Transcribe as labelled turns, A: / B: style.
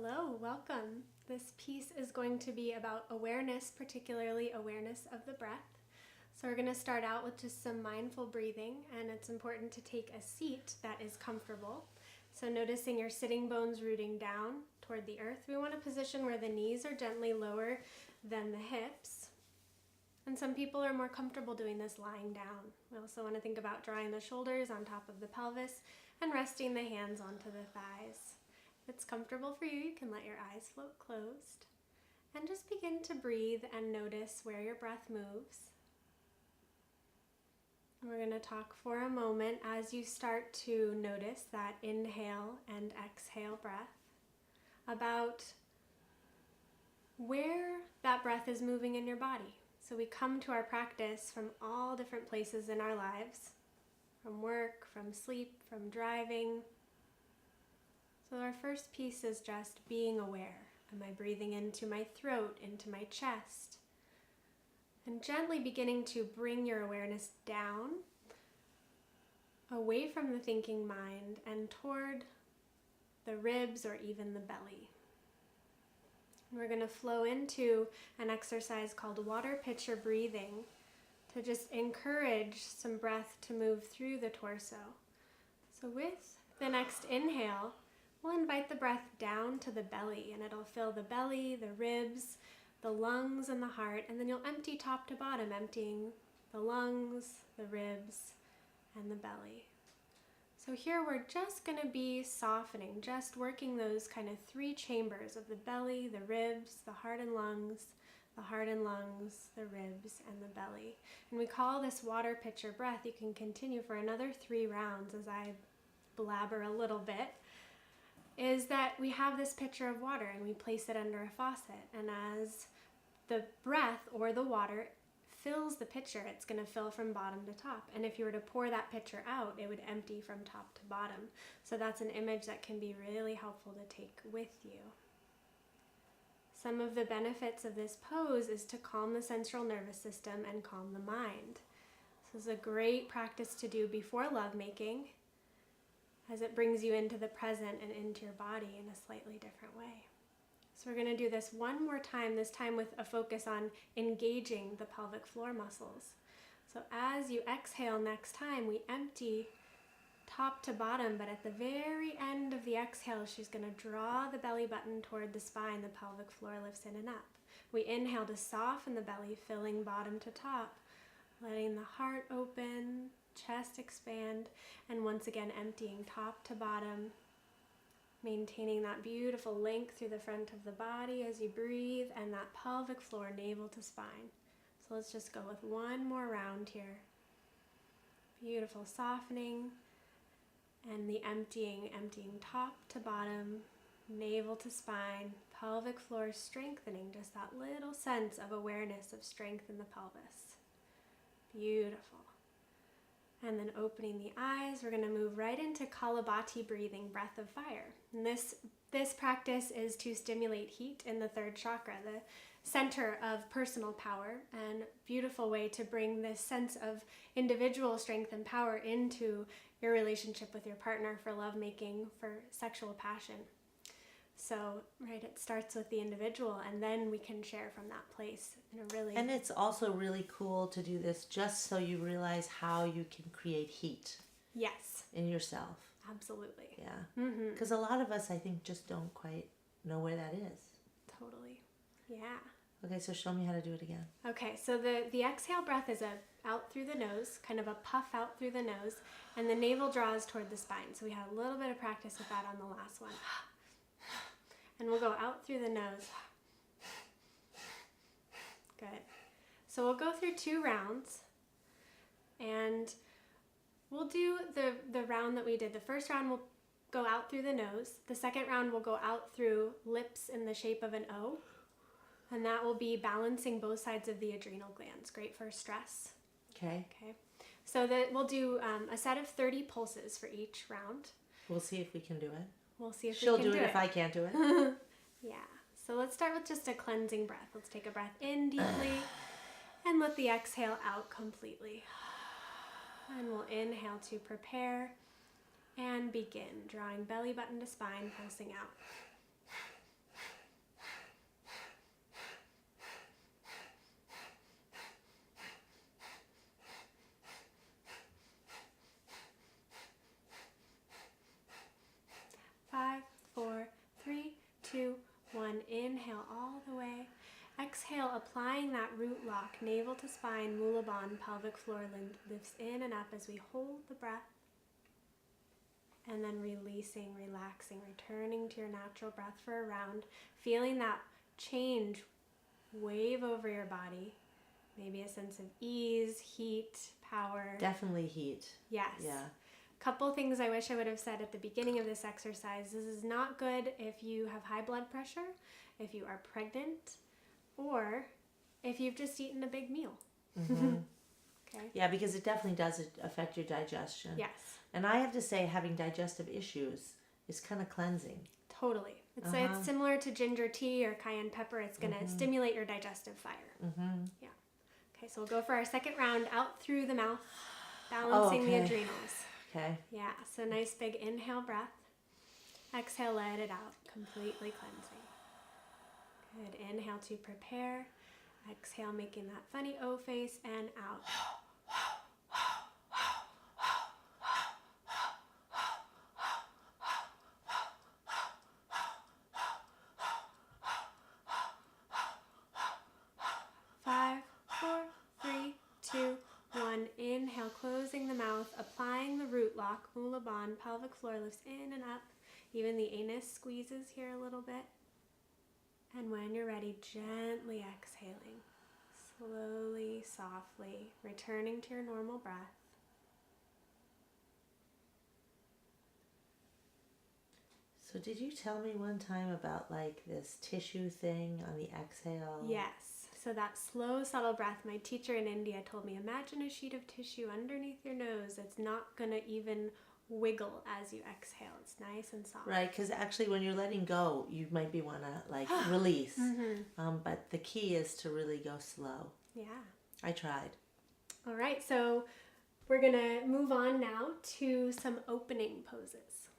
A: Hello, welcome. This piece is going to be about awareness, particularly awareness of the breath. So we're going to start out with just some mindful breathing, and it's important to take a seat that is comfortable. So noticing your sitting bones rooting down toward the earth. We want a position where the knees are gently lower than the hips. And some people are more comfortable doing this lying down. We also want to think about drawing the shoulders on top of the pelvis and resting the hands onto the thighs. If it's comfortable for you, you can let your eyes float closed. And just begin to breathe and notice where your breath moves. We're going to talk for a moment as you start to notice that inhale and exhale breath about where that breath is moving in your body. So we come to our practice from all different places in our lives, from work, from sleep, from driving. So our first piece is just being aware. Am I breathing into my throat, into my chest? And gently beginning to bring your awareness down, away from the thinking mind and toward the ribs or even the belly. We're going to flow into an exercise called water pitcher breathing to just encourage some breath to move through the torso. So with the next inhale, we'll invite the breath down to the belly, and it'll fill the belly, the ribs, the lungs, and the heart, and then you'll empty top to bottom, emptying the lungs, the ribs, and the belly. So here we're just going to be softening, just working those kind of three chambers of the belly, the ribs, the heart and lungs, the heart and lungs, the ribs, and the belly. And we call this water pitcher breath. You can continue for another 3 rounds as I blabber a little bit. Is that we have this pitcher of water and we place it under a faucet, and as the breath or the water fills the pitcher, it's going to fill from bottom to top, and if you were to pour that pitcher out, it would empty from top to bottom. So that's an image that can be really helpful to take with you. Some of the benefits of this pose is to calm the central nervous system and calm the mind. This is a great practice to do before lovemaking, as it brings you into the present and into your body in a slightly different way. So we're going to do this one more time, this time with a focus on engaging the pelvic floor muscles. So as you exhale next time, we empty top to bottom, but at the very end of the exhale, she's going to draw the belly button toward the spine, the pelvic floor lifts in and up. We inhale to soften the belly, filling bottom to top, letting the heart open, chest expand, and once again emptying top to bottom, maintaining that beautiful length through the front of the body as you breathe, and that pelvic floor, navel to spine. So let's just go with one more round here. Beautiful softening, and the emptying top to bottom, navel to spine, pelvic floor strengthening, just that little sense of awareness of strength in the pelvis. Beautiful. And then opening the eyes, we're going to move right into Kapalabhati breathing, breath of fire. And this practice is to stimulate heat in the third chakra, the center of personal power, and beautiful way to bring this sense of individual strength and power into your relationship with your partner for lovemaking, for sexual passion. So, right, it starts with the individual, and then we can share from that place in a really...
B: And it's also really cool to do this just so you realize how you can create heat.
A: Yes.
B: In yourself.
A: Absolutely.
B: Yeah. Because a lot of us, I think, just don't quite know where that is.
A: Totally. Yeah.
B: Okay, so show me how to do it again.
A: Okay, so the exhale breath is out through the nose, kind of a puff out through the nose, and the navel draws toward the spine. So we had a little bit of practice with that on the last one. And we'll go out through the nose. Good. So we'll go through 2 rounds, and we'll do the round that we did. The first round will go out through the nose. The second round will go out through lips in the shape of an O, and that will be balancing both sides of the adrenal glands. Great for stress.
B: Okay.
A: Okay. So we'll do a set of 30 pulses for each round.
B: We'll see if we can do it.
A: We'll see if
B: She'll
A: we can
B: do it if I can't do it.
A: Yeah. So let's start with just a cleansing breath. Let's take a breath in deeply and let the exhale out completely. And we'll inhale to prepare and begin, drawing belly button to spine, pulsing out. 1. Inhale all the way. Exhale, applying that root lock, navel to spine, Mula Bandha, pelvic floor lifts in and up as we hold the breath. And then releasing, relaxing, returning to your natural breath for a round, feeling that change wave over your body. Maybe a sense of ease, heat, power.
B: Definitely heat.
A: Yes.
B: Yeah.
A: Couple things I wish I would have said at the beginning of this exercise. This is not good if you have high blood pressure, if you are pregnant, or if you've just eaten a big meal.
B: Mm-hmm.
A: Okay.
B: Yeah, because it definitely does affect your digestion.
A: Yes.
B: And I have to say, having digestive issues is kind of cleansing.
A: Totally. It's similar to ginger tea or cayenne pepper. It's going to stimulate your digestive fire.
B: Mm-hmm.
A: Yeah. Okay, so we'll go for our second round out through the mouth, balancing the adrenals.
B: Okay.
A: Yeah, so nice big inhale breath. Exhale, let it out, completely cleansing. Good. Inhale to prepare. Exhale, making that funny O face, and out. 5, 4, 3, 2, 1. Inhale, closing the mouth, applying the root lock, Mula Bandha, pelvic floor lifts in and up. Even the anus squeezes here a little bit. And when you're ready, gently exhaling, slowly, softly, returning to your normal breath.
B: So did you tell me one time about like this tissue thing on the exhale?
A: Yes. So that slow, subtle breath, my teacher in India told me, imagine a sheet of tissue underneath your nose that's not going to even wiggle as you exhale. It's nice and soft.
B: Right, because actually when you're letting go, you might be want to like release. But the key is to really go slow.
A: Yeah.
B: I tried.
A: All right, so we're going to move on now to some opening poses.